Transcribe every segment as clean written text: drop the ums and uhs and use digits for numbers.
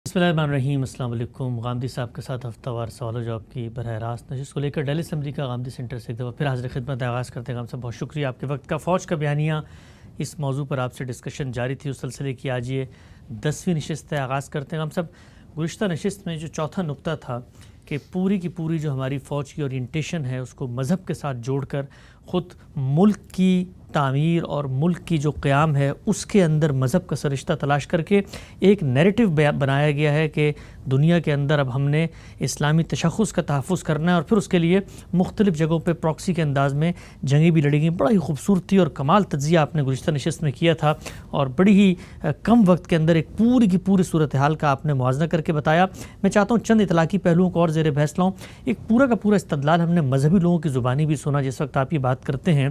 بسم اللہ الرحمن الرحیم۔ السلام علیکم۔ غامدی صاحب کے ساتھ ہفتہ وار سوال و جواب کی براہ راست نشست کو لے کر ڈیلی اسمبلی کا غامدی سینٹر سے ایک دفعہ پھر حاضر خدمت آغاز کرتے ہیں۔ غام صاحب بہت شکریہ آپ کے وقت کا۔ فوج کا بیانیہ، اس موضوع پر آپ سے ڈسکشن جاری تھی، اس سلسلے کی آج یہ 10ویں نشست ہے۔ آغاز کرتے ہیں غام صاحب، گزشتہ نشست میں جو چوتھا نقطہ تھا کہ پوری کی پوری جو ہماری فوج کی اورینٹیشن ہے اس کو مذہب کے ساتھ جوڑ کر خود ملک کی تعمیر اور ملک کی جو قیام ہے اس کے اندر مذہب کا سرشتہ تلاش کر کے ایک نیریٹو بنایا گیا ہے کہ دنیا کے اندر اب ہم نے اسلامی تشخص کا تحفظ کرنا ہے، اور پھر اس کے لیے مختلف جگہوں پہ پراکسی کے انداز میں جنگیں بھی لڑیں گی۔ بڑا ہی خوبصورتی اور کمال تجزیہ آپ نے گزشتہ نشست میں کیا تھا، اور بڑی ہی کم وقت کے اندر ایک پوری کی پوری صورتحال کا آپ نے موازنہ کر کے بتایا۔ میں چاہتا ہوں چند اطلاقی پہلوؤں کو اور زیر بحث لاؤں۔ ایک پورا کا پورا استدلال ہم نے مذہبی لوگوں کی زبانی بھی سنا جس وقت آپ یہ بات کرتے ہیں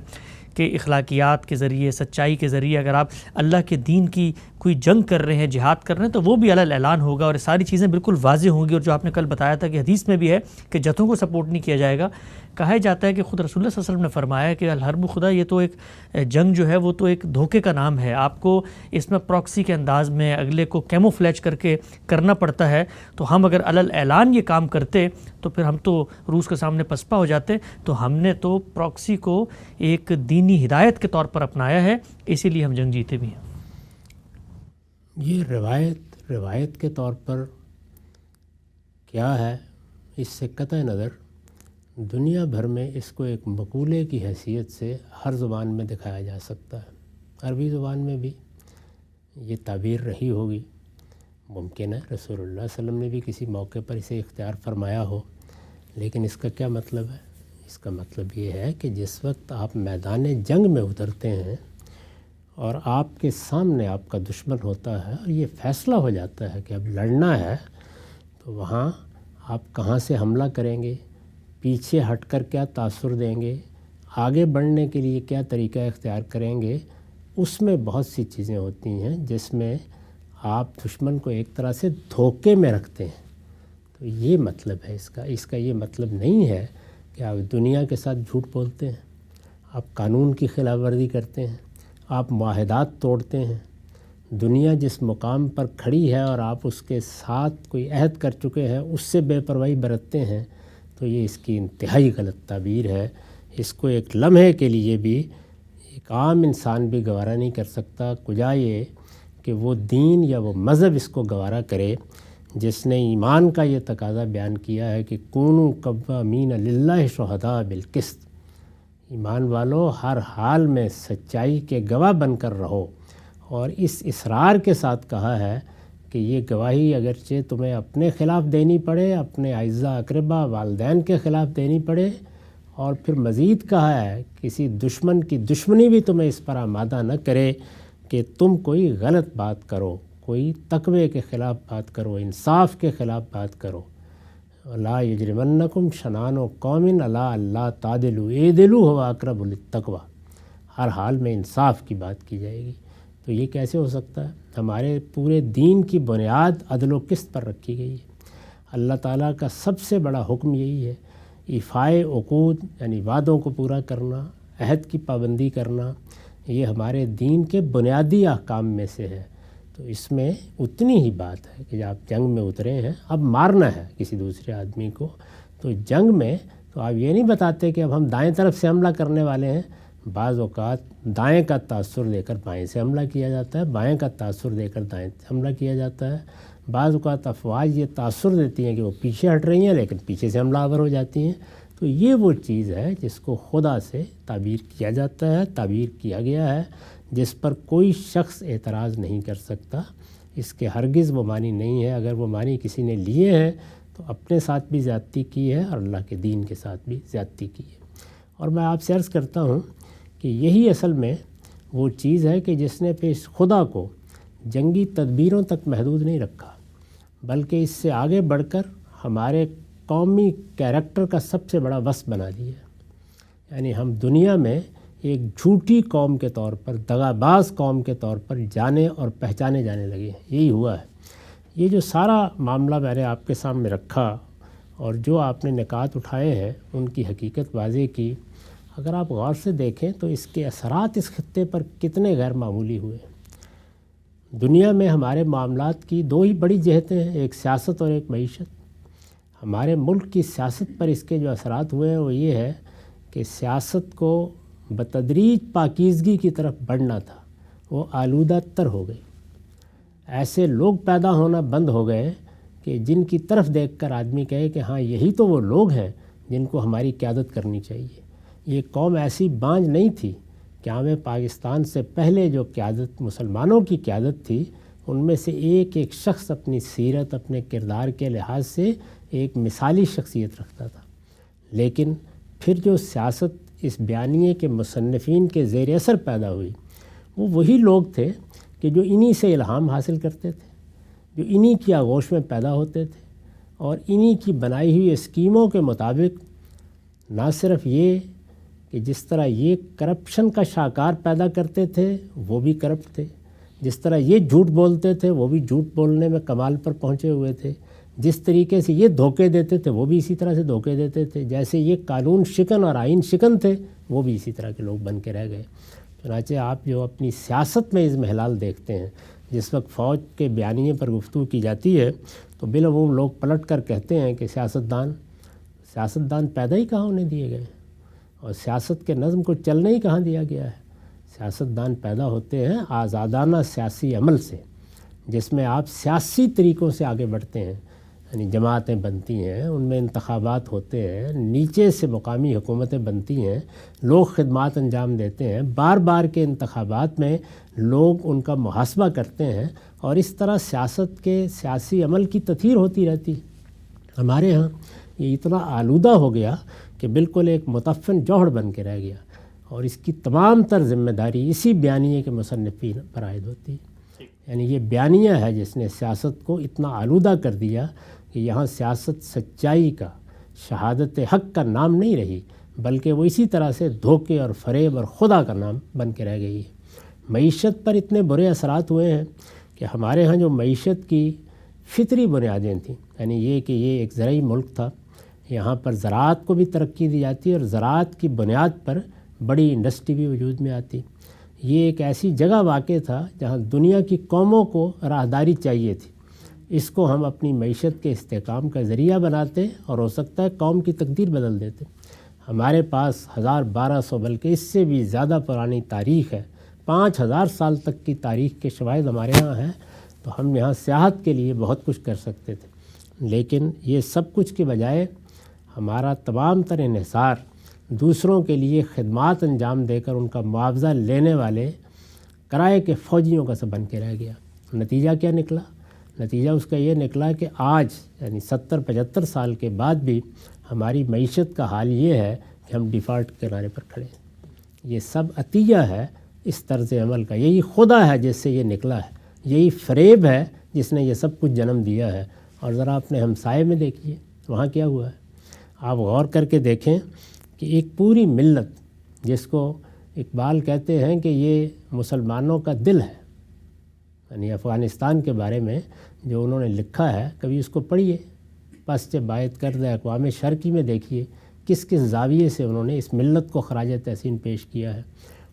کہ اخلاقیات کے ذریعے، سچائی کے ذریعے اگر آپ اللہ کے دین کی کوئی جنگ کر رہے ہیں، جہاد کر رہے ہیں، تو وہ بھی علی اعلان ہوگا اور یہ ساری چیزیں بالکل واضح ہوں گی۔ اور جو آپ نے کل بتایا تھا کہ حدیث میں بھی ہے کہ جتھوں کو سپورٹ نہیں کیا جائے گا، کہا جاتا ہے کہ خود رسول اللہ صلی اللہ علیہ وسلم نے فرمایا کہ الحرب خدا، یہ تو ایک جنگ جو ہے وہ تو ایک دھوکے کا نام ہے، آپ کو اس میں پراکسی کے انداز میں اگلے کو کیموفلیج کر کے کرنا پڑتا ہے۔ تو ہم اگر علی اعلان یہ کام کرتے تو پھر ہم تو روس کے سامنے پسپا ہو جاتے۔ تو ہم نے تو پراکسی کو ایک دینی ہدایت کے طور پر اپنایا ہے، اسی لیے ہم جنگ جیتے بھی ہیں۔ یہ روایت کے طور پر کیا ہے، اس سے قطع نظر دنیا بھر میں اس کو ایک مقولے کی حیثیت سے ہر زبان میں دکھایا جا سکتا ہے۔ عربی زبان میں بھی یہ تعبیر رہی ہوگی، ممکن ہے رسول اللہ صلی اللہ علیہ وسلم نے بھی کسی موقع پر اسے اختیار فرمایا ہو، لیکن اس کا کیا مطلب ہے؟ اس کا مطلب یہ ہے کہ جس وقت آپ میدان جنگ میں اترتے ہیں اور آپ کے سامنے آپ کا دشمن ہوتا ہے اور یہ فیصلہ ہو جاتا ہے کہ اب لڑنا ہے، تو وہاں آپ کہاں سے حملہ کریں گے، پیچھے ہٹ کر کیا تاثر دیں گے، آگے بڑھنے کے لیے کیا طریقہ اختیار کریں گے، اس میں بہت سی چیزیں ہوتی ہیں جس میں آپ دشمن کو ایک طرح سے دھوکے میں رکھتے ہیں۔ تو یہ مطلب ہے اس کا یہ مطلب نہیں ہے کہ آپ دنیا کے ساتھ جھوٹ بولتے ہیں، آپ قانون کی خلاف ورزی کرتے ہیں، آپ معاہدات توڑتے ہیں۔ دنیا جس مقام پر کھڑی ہے اور آپ اس کے ساتھ کوئی عہد کر چکے ہیں، اس سے بے پرواہی برتتے ہیں، تو یہ اس کی انتہائی غلط تعبیر ہے۔ اس کو ایک لمحے کے لیے بھی ایک عام انسان بھی گوارا نہیں کر سکتا، کجا یہ کہ وہ دین یا وہ مذہب اس کو گوارا کرے جس نے ایمان کا یہ تقاضا بیان کیا ہے کہ کونوا قوامین للہ شہداء بالقسط، ایمان والو ہر حال میں سچائی کے گواہ بن کر رہو، اور اس اصرار کے ساتھ کہا ہے کہ یہ گواہی اگرچہ تمہیں اپنے خلاف دینی پڑے، اپنے اعزاء اقربا والدین کے خلاف دینی پڑے، اور پھر مزید کہا ہے کسی دشمن کی دشمنی بھی تمہیں اس پر آمادہ نہ کرے کہ تم کوئی غلط بات کرو، کوئی تقوی کے خلاف بات کرو، انصاف کے خلاف بات کرو۔ لا یجرمنکم شنآن قوم علی اللہ تعدلوا اعدلوا هو اقرب للتقوی، ہر حال میں انصاف کی بات کی جائے گی۔ تو یہ کیسے ہو سکتا ہے؟ ہمارے پورے دین کی بنیاد عدل و قسط پر رکھی گئی ہے۔ اللہ تعالیٰ کا سب سے بڑا حکم یہی ہے، ایفائے عقود یعنی وعدوں کو پورا کرنا، عہد کی پابندی کرنا، یہ ہمارے دین کے بنیادی احکام میں سے ہے۔ تو اس میں اتنی ہی بات ہے کہ آپ جنگ میں اترے ہیں، اب مارنا ہے کسی دوسرے آدمی کو، تو جنگ میں تو آپ یہ نہیں بتاتے کہ اب ہم دائیں طرف سے حملہ کرنے والے ہیں۔ بعض اوقات دائیں کا تاثر دے کر بائیں سے حملہ کیا جاتا ہے، بائیں کا تاثر دے کر دائیں سے حملہ کیا جاتا ہے۔ بعض اوقات افواج یہ تاثر دیتی ہیں کہ وہ پیچھے ہٹ رہی ہیں لیکن پیچھے سے حملہ آور ہو جاتی ہیں۔ تو یہ وہ چیز ہے جس کو خدا سے تعبیر کیا جاتا ہے، تعبیر کیا گیا ہے، جس پر کوئی شخص اعتراض نہیں کر سکتا۔ اس کے ہرگز وہ معنی نہیں ہے، اگر وہ معنی کسی نے لیے ہیں تو اپنے ساتھ بھی زیادتی کی ہے اور اللہ کے دین کے ساتھ بھی زیادتی کی ہے۔ اور میں آپ سے عرض کرتا ہوں کہ یہی اصل میں وہ چیز ہے کہ جس نے پیش خدا کو جنگی تدبیروں تک محدود نہیں رکھا، بلکہ اس سے آگے بڑھ کر ہمارے قومی کیریکٹر کا سب سے بڑا وصف بنا دیا ہے۔ یعنی ہم دنیا میں ایک جھوٹی قوم کے طور پر، دغاباز قوم کے طور پر جانے اور پہچانے جانے لگے ہیں۔ یہی ہوا ہے۔ یہ جو سارا معاملہ میں نے آپ کے سامنے رکھا اور جو آپ نے نکات اٹھائے ہیں ان کی حقیقت واضح کی، اگر آپ غور سے دیکھیں تو اس کے اثرات اس خطے پر کتنے غیر معمولی ہوئے۔ دنیا میں ہمارے معاملات کی دو ہی بڑی جہتیں ہیں، ایک سیاست اور ایک معیشت۔ ہمارے ملک کی سیاست پر اس کے جو اثرات ہوئے ہیں وہ یہ ہے کہ سیاست کو بتدریج پاکیزگی کی طرف بڑھنا تھا، وہ آلودہ تر ہو گئی۔ ایسے لوگ پیدا ہونا بند ہو گئے کہ جن کی طرف دیکھ کر آدمی کہے کہ ہاں یہی تو وہ لوگ ہیں جن کو ہماری قیادت کرنی چاہیے۔ یہ قوم ایسی بانجھ نہیں تھی کہ ہمیں پاکستان سے پہلے جو قیادت مسلمانوں کی قیادت تھی ان میں سے ایک ایک شخص اپنی سیرت، اپنے کردار کے لحاظ سے ایک مثالی شخصیت رکھتا تھا، لیکن پھر جو سیاست اس بیانیے کے مصنفین کے زیر اثر پیدا ہوئی وہ وہی لوگ تھے کہ جو انہی سے الہام حاصل کرتے تھے، جو انہی کی آغوش میں پیدا ہوتے تھے، اور انہی کی بنائی ہوئی اسکیموں کے مطابق نہ صرف یہ کہ جس طرح یہ کرپشن کا شاہکار پیدا کرتے تھے وہ بھی کرپٹ تھے، جس طرح یہ جھوٹ بولتے تھے وہ بھی جھوٹ بولنے میں کمال پر پہنچے ہوئے تھے، جس طریقے سے یہ دھوکے دیتے تھے وہ بھی اسی طرح سے دھوکے دیتے تھے، جیسے یہ قانون شکن اور آئین شکن تھے وہ بھی اسی طرح کے لوگ بن کے رہ گئے۔ چنانچہ آپ جو اپنی سیاست میں اضمحلال دیکھتے ہیں، جس وقت فوج کے بیانیے پر گفتگو کی جاتی ہے تو بالعموم لوگ پلٹ کر کہتے ہیں کہ سیاستدان پیدا ہی کہاں ہونے دیے گئے اور سیاست کے نظم کو چلنے ہی کہاں دیا گیا ہے۔ سیاستدان پیدا ہوتے ہیں آزادانہ سیاسی عمل سے، جس میں آپ سیاسی طریقوں سے آگے بڑھتے ہیں، یعنی جماعتیں بنتی ہیں، ان میں انتخابات ہوتے ہیں، نیچے سے مقامی حکومتیں بنتی ہیں، لوگ خدمات انجام دیتے ہیں، بار بار کے انتخابات میں لوگ ان کا محاسبہ کرتے ہیں، اور اس طرح سیاست کے سیاسی عمل کی تطہیر ہوتی رہتی ہے۔ ہمارے ہاں یہ اتنا آلودہ ہو گیا کہ بالکل ایک متفن جوہر بن کے رہ گیا، اور اس کی تمام تر ذمہ داری اسی بیانیے کے مصنفین پر عائد ہوتی ہے۔ یعنی یہ بیانیہ ہے جس نے سیاست کو اتنا آلودہ کر دیا کہ یہاں سیاست سچائی کا، شہادت حق کا نام نہیں رہی، بلکہ وہ اسی طرح سے دھوکے اور فریب اور خدا کا نام بن کے رہ گئی ہے۔ معیشت پر اتنے برے اثرات ہوئے ہیں کہ ہمارے ہاں جو معیشت کی فطری بنیادیں تھیں، یعنی یہ کہ یہ ایک زرعی ملک تھا، یہاں پر زراعت کو بھی ترقی دی جاتی اور زراعت کی بنیاد پر بڑی انڈسٹری بھی وجود میں آتی۔ یہ ایک ایسی جگہ واقع تھا جہاں دنیا کی قوموں کو راہداری چاہیے تھی، اس کو ہم اپنی معیشت کے استحکام کا ذریعہ بناتے اور ہو سکتا ہے قوم کی تقدیر بدل دیتے۔ ہمارے پاس 1200 بلکہ اس سے بھی زیادہ پرانی تاریخ ہے، 5000 سال تک کی تاریخ کے شواہد ہمارے ہاں ہیں، تو ہم یہاں سیاحت کے لیے بہت کچھ کر سکتے تھے، لیکن یہ سب کچھ کے بجائے ہمارا تمام تر انحصار دوسروں کے لیے خدمات انجام دے کر ان کا معاوضہ لینے والے کرائے کے فوجیوں کا سا بن کے رہ گیا۔ نتیجہ کیا نکلا؟ نتیجہ اس کا یہ نکلا کہ آج یعنی 70-75 سال کے بعد بھی ہماری معیشت کا حال یہ ہے کہ ہم ڈیفالٹ کے کنارے پر کھڑے ہیں۔ یہ سب عطیہ ہے اس طرز عمل کا، یہی خدا ہے جس سے یہ نکلا ہے، یہی فریب ہے جس نے یہ سب کچھ جنم دیا ہے۔ اور ذرا اپنے ہمسائے میں دیکھیے وہاں کیا ہوا ہے، آپ غور کر کے دیکھیں کہ ایک پوری ملت جس کو اقبال کہتے ہیں کہ یہ مسلمانوں کا دل ہے، یعنی افغانستان کے بارے میں جو انہوں نے لکھا ہے کبھی اس کو پڑھیے، پس جب باعث کردہ اقوام شرقی میں دیکھیے کس کس زاویے سے انہوں نے اس ملت کو خراج تحسین پیش کیا ہے۔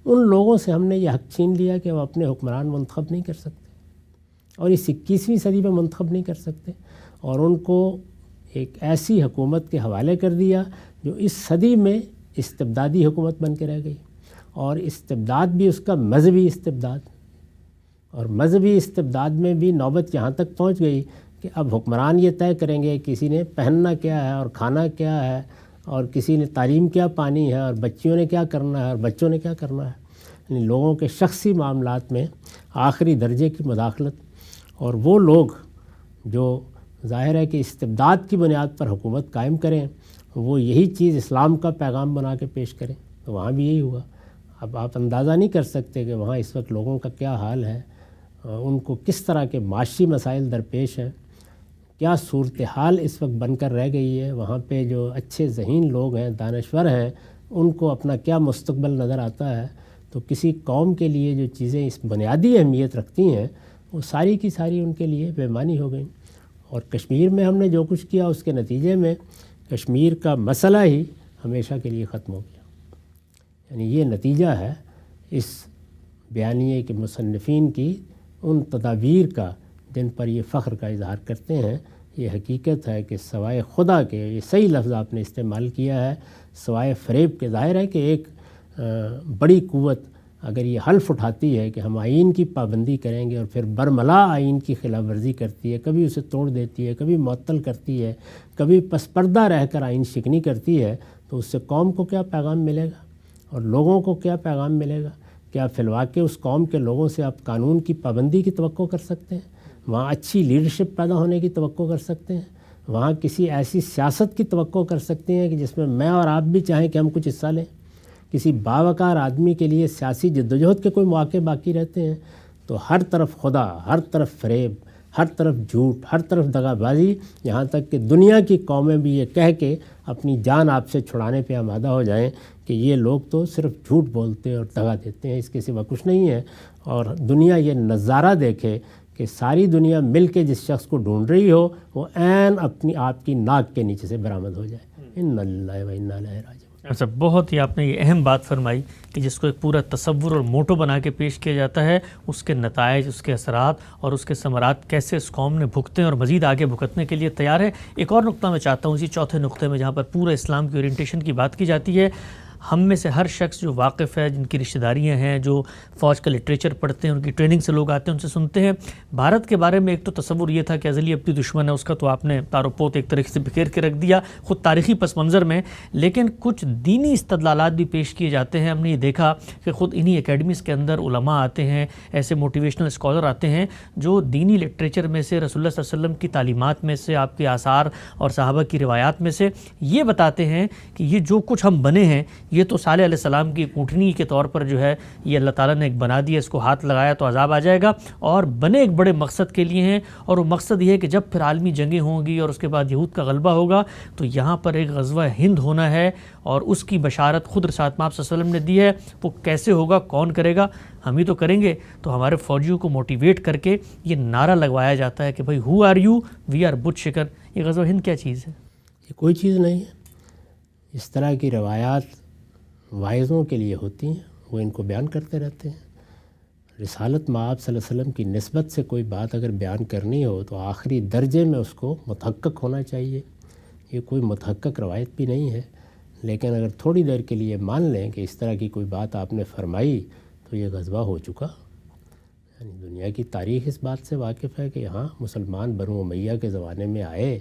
ان لوگوں سے ہم نے یہ حق چھین لیا کہ وہ اپنے حکمران منتخب نہیں کر سکتے، اور اس 21ویں صدی میں منتخب نہیں کر سکتے، اور ان کو ایک ایسی حکومت کے حوالے کر دیا جو اس صدی میں استبدادی حکومت بن کے رہ گئی، اور استبداد بھی اس کا مذہبی استبداد، اور مذہبی استبداد میں بھی نوبت یہاں تک پہنچ گئی کہ اب حکمران یہ طے کریں گے کسی نے پہننا کیا ہے اور کھانا کیا ہے، اور کسی نے تعلیم کیا پانی ہے، اور بچیوں نے کیا کرنا ہے اور بچوں نے کیا کرنا ہے، یعنی لوگوں کے شخصی معاملات میں آخری درجے کی مداخلت۔ اور وہ لوگ جو ظاہر ہے کہ استبداد کی بنیاد پر حکومت قائم کریں وہ یہی چیز اسلام کا پیغام بنا کے پیش کریں، تو وہاں بھی یہی ہوا۔ اب آپ اندازہ نہیں کر سکتے کہ وہاں اس وقت لوگوں کا کیا حال ہے، ان کو کس طرح کے معاشی مسائل درپیش ہیں، کیا صورتحال اس وقت بن کر رہ گئی ہے۔ وہاں پہ جو اچھے ذہین لوگ ہیں، دانشور ہیں، ان کو اپنا کیا مستقبل نظر آتا ہے۔ تو کسی قوم کے لیے جو چیزیں اس بنیادی اہمیت رکھتی ہیں وہ ساری کی ساری ان کے لیے بے معنی ہو گئیں۔ اور کشمیر میں ہم نے جو کچھ کیا اس کے نتیجے میں کشمیر کا مسئلہ ہی ہمیشہ کے لیے ختم ہو گیا۔ یعنی یہ نتیجہ ہے اس بیانیے کے مصنفین کی ان تدابیر کا جن پر یہ فخر کا اظہار کرتے ہیں. یہ حقیقت ہے کہ سوائے خدا کے، یہ صحیح لفظ آپ نے استعمال کیا ہے، سوائے فریب کے، ظاہر ہے کہ ایک بڑی قوت اگر یہ حلف اٹھاتی ہے کہ ہم آئین کی پابندی کریں گے اور پھر برملا آئین کی خلاف ورزی کرتی ہے، کبھی اسے توڑ دیتی ہے، کبھی معطل کرتی ہے، کبھی پس پردہ رہ کر آئین شکنی کرتی ہے، تو اس سے قوم کو کیا پیغام ملے گا اور لوگوں کو کیا پیغام ملے گا؟ کیا فی الواقع اس قوم کے لوگوں سے آپ قانون کی پابندی کی توقع کر سکتے ہیں؟ وہاں اچھی لیڈرشپ پیدا ہونے کی توقع کر سکتے ہیں؟ وہاں کسی ایسی سیاست کی توقع کر سکتے ہیں کہ جس میں میں اور آپ بھی چاہیں کہ ہم کچھ حصہ لیں؟ کسی باوقار آدمی کے لیے سیاسی جدوجہد کے کوئی مواقع باقی رہتے ہیں؟ تو ہر طرف خدا، ہر طرف فریب، ہر طرف جھوٹ، ہر طرف دغا بازی، یہاں تک کہ دنیا کی قومیں بھی یہ کہہ کے اپنی جان آپ سے چھڑانے پہ آمادہ ہو جائیں کہ یہ لوگ تو صرف جھوٹ بولتے اور دغا دیتے ہیں، اس کے سوا کچھ نہیں ہے. اور دنیا یہ نظارہ دیکھے کہ ساری دنیا مل کے جس شخص کو ڈھونڈ رہی ہو وہ عین اپنی آپ کی ناک کے نیچے سے برآمد ہو جائے. انا للہ و انا الیہ راجعون. اچھا، بہت ہی آپ نے یہ اہم بات فرمائی کہ جس کو ایک پورا تصور اور موٹو بنا کے پیش کیا جاتا ہے، اس کے نتائج، اس کے اثرات اور اس کے ثمرات کیسے اس قوم نے بھگتے ہیں اور مزید آگے بھگتنے کے لیے تیار ہے. ایک اور نقطہ میں چاہتا ہوں اسی چوتھے نقطے میں، جہاں پر پورا اسلام کی اورینٹیشن کی بات کی جاتی ہے. ہم میں سے ہر شخص جو واقف ہے، جن کی رشتہ داریاں ہیں، جو فوج کا لٹریچر پڑھتے ہیں، ان کی ٹریننگ سے لوگ آتے ہیں، ان سے سنتے ہیں. بھارت کے بارے میں ایک تو تصور یہ تھا کہ ازلی ابدی دشمن ہے، اس کا تو آپ نے تار و پوت ایک طریقے سے بکھیر کے رکھ دیا خود تاریخی پس منظر میں. لیکن کچھ دینی استدلالات بھی پیش کیے جاتے ہیں. ہم نے یہ دیکھا کہ خود انہی اکیڈمیز کے اندر علماء آتے ہیں، ایسے موٹیویشنل اسکالر آتے ہیں جو دینی لٹریچر میں سے، رسول اللہ صلی اللہ علیہ وسلم کی تعلیمات میں سے، آپ کے آثار اور صحابہ کی روایات میں سے یہ بتاتے ہیں کہ یہ جو کچھ ہم بنے ہیں، یہ تو صالح علیہ السلام کی اونٹنی کے طور پر جو ہے یہ اللہ تعالیٰ نے ایک بنا دیا، اس کو ہاتھ لگایا تو عذاب آ جائے گا، اور بنے ایک بڑے مقصد کے لیے ہیں. اور وہ مقصد یہ ہے کہ جب پھر عالمی جنگیں ہوں گی اور اس کے بعد یہود کا غلبہ ہوگا تو یہاں پر ایک غزوہ ہند ہونا ہے، اور اس کی بشارت خود رسالت مآب صلی اللہ علیہ وسلم نے دی ہے. وہ کیسے ہوگا، کون کرے گا؟ ہم ہی تو کریں گے. تو ہمارے فوجیوں کو موٹیویٹ کر کے یہ نعرہ لگوایا جاتا ہے کہ بھائی who are you, we are بت شکن. یہ غزوہ ہند کیا چیز ہے؟ یہ کوئی چیز نہیں ہے. اس طرح کی روایات واعظوں کے لیے ہوتی ہیں، وہ ان کو بیان کرتے رہتے ہیں. رسالت مآب صلی اللہ علیہ وسلم کی نسبت سے کوئی بات اگر بیان کرنی ہو تو آخری درجے میں اس کو متحقق ہونا چاہیے. یہ کوئی متحقق روایت بھی نہیں ہے. لیکن اگر تھوڑی دیر کے لیے مان لیں کہ اس طرح کی کوئی بات آپ نے فرمائی تو یہ غزوہ ہو چکا. یعنی دنیا کی تاریخ اس بات سے واقف ہے کہ یہاں مسلمان بنو امیہ کے زمانے میں آئے،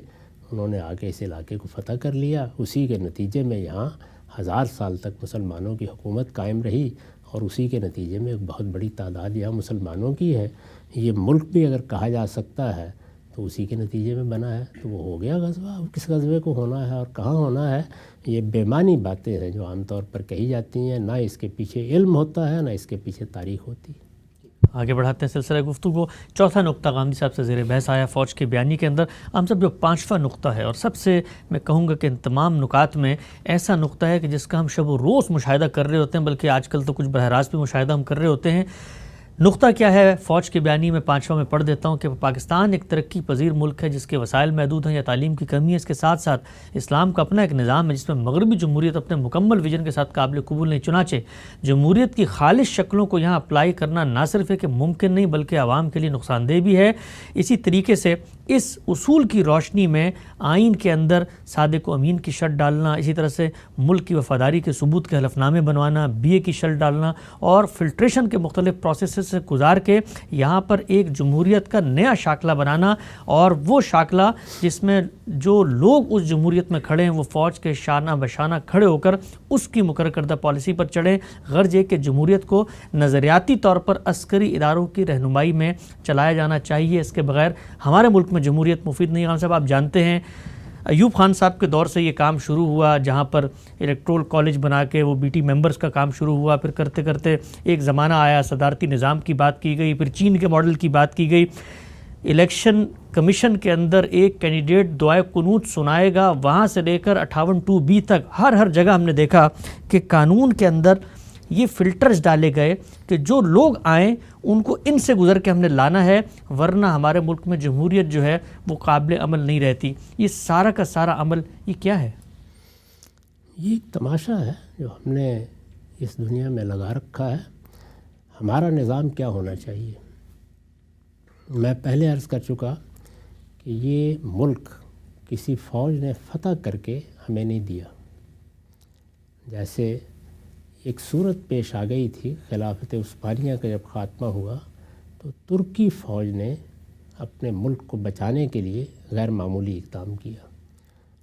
انہوں نے آ کے اس علاقے کو فتح کر لیا. اسی کے نتیجے میں یہاں 1000 سال تک مسلمانوں کی حکومت قائم رہی، اور اسی کے نتیجے میں ایک بہت بڑی تعداد یہاں مسلمانوں کی ہے. یہ ملک بھی اگر کہا جا سکتا ہے تو اسی کے نتیجے میں بنا ہے. تو وہ ہو گیا غزوہ. اب کس غزوے کو ہونا ہے اور کہاں ہونا ہے، یہ بے معنی باتیں ہیں جو عام طور پر کہی جاتی ہیں. نہ اس کے پیچھے علم ہوتا ہے، نہ اس کے پیچھے تاریخ ہوتی ہے. آگے بڑھاتے ہیں سلسلہ گفتگو. چوتھا نقطہ غامدی صاحب سے زیر بحث آیا فوج کے بیانی کے اندر. ہم سب جو پانچواں نقطہ ہے، اور سب سے میں کہوں گا کہ ان تمام نکات میں ایسا نقطہ ہے کہ جس کا ہم شب و روز مشاہدہ کر رہے ہوتے ہیں، بلکہ آج کل تو کچھ براہ راست بھی مشاہدہ ہم کر رہے ہوتے ہیں. نقطہ کیا ہے فوج کے بیانی میں؟ پانچواں میں پڑھ دیتا ہوں کہ پاکستان ایک ترقی پذیر ملک ہے جس کے وسائل محدود ہیں یا تعلیم کی کمی ہے. اس کے ساتھ ساتھ اسلام کا اپنا ایک نظام ہے جس میں مغربی جمہوریت اپنے مکمل ویژن کے ساتھ قابل قبول نہیں. چنانچہ جمہوریت کی خالص شکلوں کو یہاں اپلائی کرنا نہ صرف ہے کہ ممکن نہیں بلکہ عوام کے لیے نقصان دہ بھی ہے. اسی طریقے سے اس اصول کی روشنی میں آئین کے اندر صادق و امین کی شرط ڈالنا، اسی طرح سے ملک کی وفاداری کے ثبوت کے حلف نامے بنوانا، BA کی شرط ڈالنا، اور فلٹریشن کے مختلف پروسیسز سے گزار کے یہاں پر ایک جمہوریت کا نیا شاکلہ بنانا، اور وہ شاکلہ جس میں جو لوگ اس جمہوریت میں کھڑے ہیں وہ فوج کے شانہ بشانہ کھڑے ہو کر اس کی مقرر کردہ پالیسی پر چڑھیں. غرض یہ کہ جمہوریت کو نظریاتی طور پر عسکری اداروں کی رہنمائی میں چلایا جانا چاہیے. اس کے بغیر ہمارے ملک میں جمہوریت مفید نہیں. خان صاحب آپ جانتے ہیں ایوب خان صاحب کے دور سے یہ کام شروع ہوا، جہاں پر الیکٹرول کالج بنا کے وہ BT ممبرز کا کام شروع ہوا. پھر کرتے کرتے ایک زمانہ آیا، صدارتی نظام کی بات کی گئی، پھر چین کے ماڈل کی بات کی گئی. الیکشن کمیشن کے اندر ایک کینڈیڈیٹ دعائے قنوت سنائے گا، وہاں سے لے کر 58(2)B تک ہر جگہ ہم نے دیکھا کہ قانون کے اندر یہ فلٹرز ڈالے گئے کہ جو لوگ آئیں ان کو ان سے گزر کے ہم نے لانا ہے، ورنہ ہمارے ملک میں جمہوریت جو ہے وہ قابل عمل نہیں رہتی. یہ سارا کا سارا عمل یہ کیا ہے؟ یہ ایک تماشا ہے جو ہم نے اس دنیا میں لگا رکھا ہے. ہمارا نظام کیا ہونا چاہیے؟ میں پہلے عرض کر چکا کہ یہ ملک کسی فوج نے فتح کر کے ہمیں نہیں دیا. جیسے ایک صورت پیش آ گئی تھی خلافت عثمانیہ کا جب خاتمہ ہوا تو ترکی فوج نے اپنے ملک کو بچانے کے لیے غیر معمولی اقدام کیا.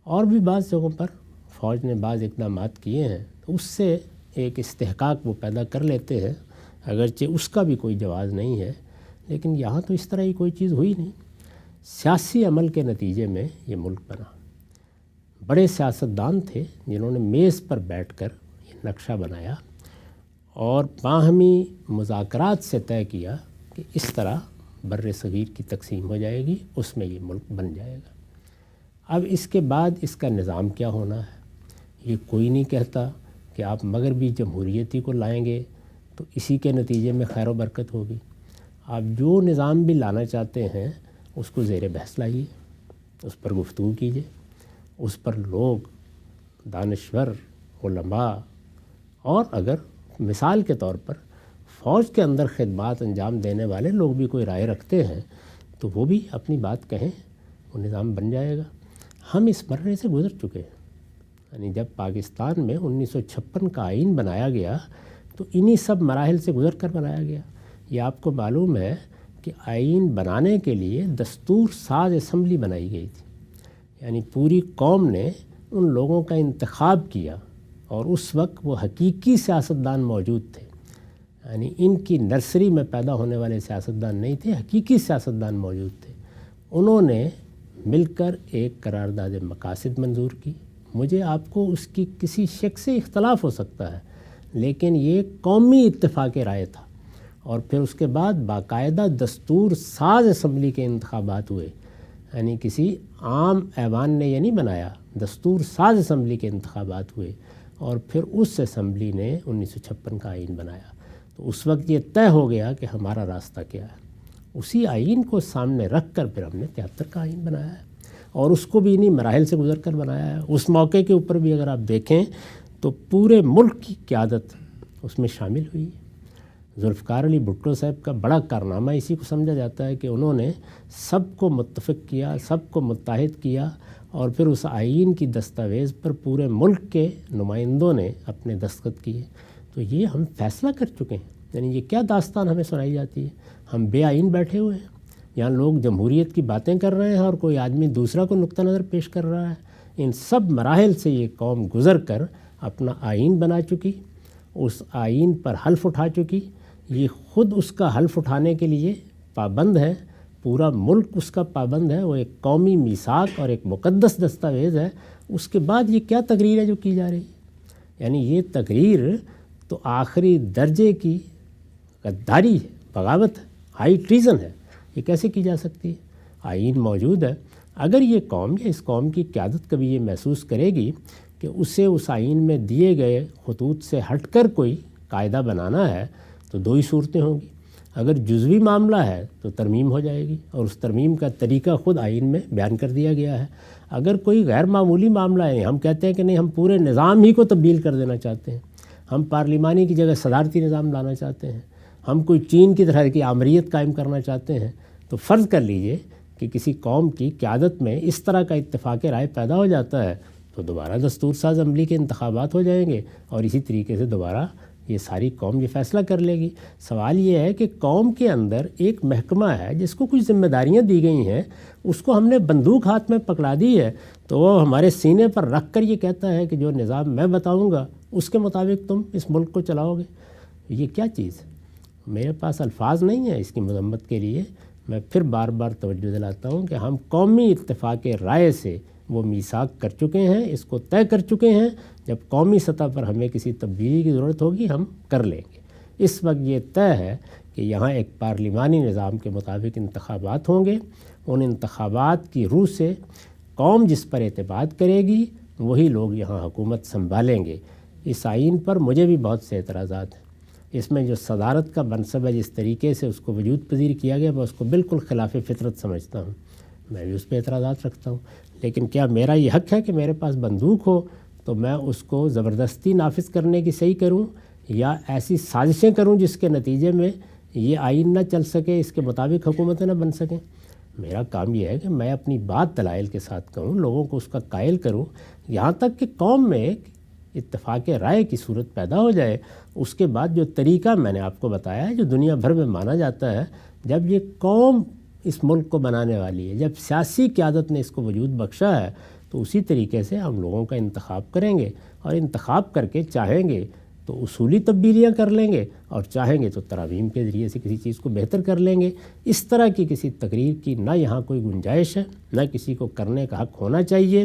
اور بھی بعض جگہوں پر فوج نے بعض اقدامات کیے ہیں تو اس سے ایک استحقاق وہ پیدا کر لیتے ہیں، اگرچہ اس کا بھی کوئی جواز نہیں ہے. لیکن یہاں تو اس طرح کی کوئی چیز ہوئی نہیں. سیاسی عمل کے نتیجے میں یہ ملک بنا. بڑے سیاستدان تھے جنہوں نے میز پر بیٹھ کر یہ نقشہ بنایا اور باہمی مذاکرات سے طے کیا کہ اس طرح بر صغیر کی تقسیم ہو جائے گی، اس میں یہ ملک بن جائے گا. اب اس کے بعد اس کا نظام کیا ہونا ہے یہ کوئی نہیں کہتا کہ آپ مغربی جمہوریتی کو لائیں گے تو اسی کے نتیجے میں خیر و برکت ہوگی. آپ جو نظام بھی لانا چاہتے ہیں اس کو زیر بحث لائیے، اس پر گفتگو کیجیے، اس پر لوگ دانشور علماء اور اگر مثال کے طور پر فوج کے اندر خدمات انجام دینے والے لوگ بھی کوئی رائے رکھتے ہیں تو وہ بھی اپنی بات کہیں، وہ نظام بن جائے گا. ہم اس مرحلے سے گزر چکے ہیں. یعنی جب پاکستان میں 1956 کا آئین بنایا گیا تو انہی سب مراحل سے گزر کر بنایا گیا. یہ آپ کو معلوم ہے کہ آئین بنانے کے لیے دستور ساز اسمبلی بنائی گئی تھی. یعنی پوری قوم نے ان لوگوں کا انتخاب کیا اور اس وقت وہ حقیقی سیاستدان موجود تھے. یعنی ان کی نرسری میں پیدا ہونے والے سیاستدان نہیں تھے، حقیقی سیاستدان موجود تھے. انہوں نے مل کر ایک قرارداد مقاصد منظور کی. مجھے آپ کو اس کی کسی شک سے اختلاف ہو سکتا ہے لیکن یہ قومی اتفاق رائے تھا. اور پھر اس کے بعد باقاعدہ دستور ساز اسمبلی کے انتخابات ہوئے. یعنی کسی عام ایوان نے یہ نہیں بنایا، دستور ساز اسمبلی کے انتخابات ہوئے اور پھر اس اسمبلی نے 1956 کا آئین بنایا. تو اس وقت یہ طے ہو گیا کہ ہمارا راستہ کیا ہے. اسی آئین کو سامنے رکھ کر پھر ہم نے 73 کا آئین بنایا ہے اور اس کو بھی انہی مراحل سے گزر کر بنایا ہے. اس موقع کے اوپر بھی اگر آپ دیکھیں تو پورے ملک کی قیادت اس میں شامل ہوئی. ذوالفقار علی بھٹو صاحب کا بڑا کارنامہ اسی کو سمجھا جاتا ہے کہ انہوں نے سب کو متفق کیا، سب کو متحد کیا اور پھر اس آئین کی دستاویز پر پورے ملک کے نمائندوں نے اپنے دستخط کیے. تو یہ ہم فیصلہ کر چکے ہیں. یعنی یہ کیا داستان ہمیں سنائی جاتی ہے؟ ہم بے آئین بیٹھے ہوئے ہیں، یہاں لوگ جمہوریت کی باتیں کر رہے ہیں اور کوئی آدمی دوسرا کو نقطہ نظر پیش کر رہا ہے. ان سب مراحل سے یہ قوم گزر کر اپنا آئین بنا چکی، اس آئین پر حلف اٹھا چکی. یہ خود اس کا حلف اٹھانے کے لیے پابند ہے، پورا ملک اس کا پابند ہے. وہ ایک قومی میثاق اور ایک مقدس دستاویز ہے. اس کے بعد یہ کیا تقریر ہے جو کی جا رہی ہے؟ یعنی یہ تقریر تو آخری درجے کی غداری ہے، بغاوت ہے، ہائی ٹریزن ہے. یہ کیسے کی جا سکتی ہے؟ آئین موجود ہے. اگر یہ قوم یا اس قوم کی قیادت کبھی یہ محسوس کرے گی کہ اسے اس آئین میں دیے گئے خطوط سے ہٹ کر کوئی قاعدہ بنانا ہے تو دو ہی صورتیں ہوں گی. اگر جزوی معاملہ ہے تو ترمیم ہو جائے گی اور اس ترمیم کا طریقہ خود آئین میں بیان کر دیا گیا ہے. اگر کوئی غیر معمولی معاملہ ہے، ہم کہتے ہیں کہ نہیں ہم پورے نظام ہی کو تبدیل کر دینا چاہتے ہیں، ہم پارلیمانی کی جگہ صدارتی نظام لانا چاہتے ہیں، ہم کوئی چین کی طرح کی آمریت قائم کرنا چاہتے ہیں، تو فرض کر لیجئے کہ کسی قوم کی قیادت میں اس طرح کا اتفاق رائے پیدا ہو جاتا ہے تو دوبارہ دستور ساز اسمبلی کے انتخابات ہو جائیں گے اور اسی طریقے سے دوبارہ یہ ساری قوم یہ فیصلہ کر لے گی. سوال یہ ہے کہ قوم کے اندر ایک محکمہ ہے جس کو کچھ ذمہ داریاں دی گئی ہیں، اس کو ہم نے بندوق ہاتھ میں پکڑا دی ہے تو وہ ہمارے سینے پر رکھ کر یہ کہتا ہے کہ جو نظام میں بتاؤں گا اس کے مطابق تم اس ملک کو چلاؤ گے. یہ کیا چیز ہے؟ میرے پاس الفاظ نہیں ہیں اس کی مذمت کے لیے. میں پھر بار بار توجہ دلاتا ہوں کہ ہم قومی اتفاق رائے سے وہ میثاق کر چکے ہیں، اس کو طے کر چکے ہیں. جب قومی سطح پر ہمیں کسی تبدیلی کی ضرورت ہوگی ہم کر لیں گے. اس وقت یہ طے ہے کہ یہاں ایک پارلیمانی نظام کے مطابق انتخابات ہوں گے. ان انتخابات کی روح سے قوم جس پر اعتماد کرے گی وہی لوگ یہاں حکومت سنبھالیں گے. اس آئین پر مجھے بھی بہت سے اعتراضات ہیں. اس میں جو صدارت کا منصب ہے جس طریقے سے اس کو وجود پذیر کیا گیا میں اس کو بالکل خلاف فطرت سمجھتا ہوں. میں بھی اس پہ اعتراضات رکھتا ہوں. لیکن کیا میرا یہ حق ہے کہ میرے پاس بندوق ہو تو میں اس کو زبردستی نافذ کرنے کی صحیح کروں یا ایسی سازشیں کروں جس کے نتیجے میں یہ آئین نہ چل سکے، اس کے مطابق حکومتیں نہ بن سکیں۔ میرا کام یہ ہے کہ میں اپنی بات دلائل کے ساتھ کہوں، لوگوں کو اس کا قائل کروں، یہاں تک کہ قوم میں ایک اتفاق رائے کی صورت پیدا ہو جائے۔ اس کے بعد جو طریقہ میں نے آپ کو بتایا ہے، جو دنیا بھر میں مانا جاتا ہے، جب یہ قوم اس ملک کو بنانے والی ہے، جب سیاسی قیادت نے اس کو وجود بخشا ہے، تو اسی طریقے سے ہم لوگوں کا انتخاب کریں گے، اور انتخاب کر کے چاہیں گے تو اصولی تبدیلیاں کر لیں گے، اور چاہیں گے تو ترامیم کے ذریعے سے کسی چیز کو بہتر کر لیں گے۔ اس طرح کی کسی تقریر کی نہ یہاں کوئی گنجائش ہے، نہ کسی کو کرنے کا حق ہونا چاہیے،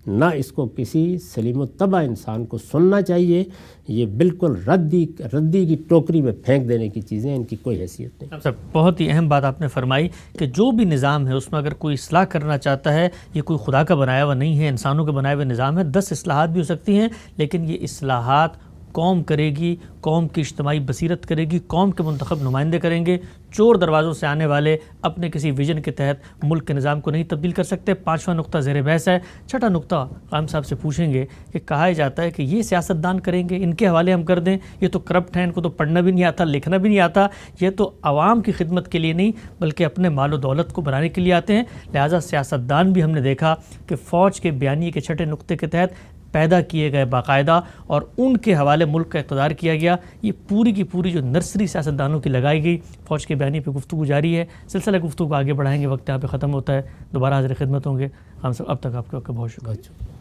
نہ اس کو کسی سلیم الطبع انسان کو سننا چاہیے۔ یہ بالکل ردی کی ٹوکری میں پھینک دینے کی چیزیں، ان کی کوئی حیثیت نہیں۔ سر بہت ہی اہم بات آپ نے فرمائی کہ جو بھی نظام ہے اس میں اگر کوئی اصلاح کرنا چاہتا ہے، یہ کوئی خدا کا بنایا ہوا نہیں ہے، انسانوں کے بنائے ہوئے نظام ہے۔ 10 اصلاحات بھی ہو سکتی ہیں، لیکن یہ اصلاحات قوم کرے گی، قوم کی اجتماعی بصیرت کرے گی، قوم کے منتخب نمائندے کریں گے۔ چور دروازوں سے آنے والے اپنے کسی ویژن کے تحت ملک کے نظام کو نہیں تبدیل کر سکتے۔ 5واں نقطہ زیر بحث ہے۔ 6ٹھا نقطہ قائم صاحب سے پوچھیں گے کہ کہا جاتا ہے کہ یہ سیاستدان کریں گے، ان کے حوالے ہم کر دیں، یہ تو کرپٹ ہیں، ان کو تو پڑھنا بھی نہیں آتا، لکھنا بھی نہیں آتا، یہ تو عوام کی خدمت کے لیے نہیں بلکہ اپنے مال و دولت کو بنانے کے لیے آتے ہیں۔ لہٰذا سیاستدان بھی ہم نے دیکھا کہ فوج کے بیانیے کے 6ٹھے نقطے کے تحت پیدا کیے گئے باقاعدہ، اور ان کے حوالے ملک کا اقتدار کیا گیا۔ یہ پوری کی پوری جو نرسری سیاستدانوں کی لگائی گئی فوج کے بیانیے پہ گفتگو جاری ہے۔ سلسلہ گفتگو کو آگے بڑھائیں گے، وقت یہاں پہ ختم ہوتا ہے، دوبارہ حاضر خدمت ہوں گے۔ ہم سب اب تک آپ کا بہت شکریہ۔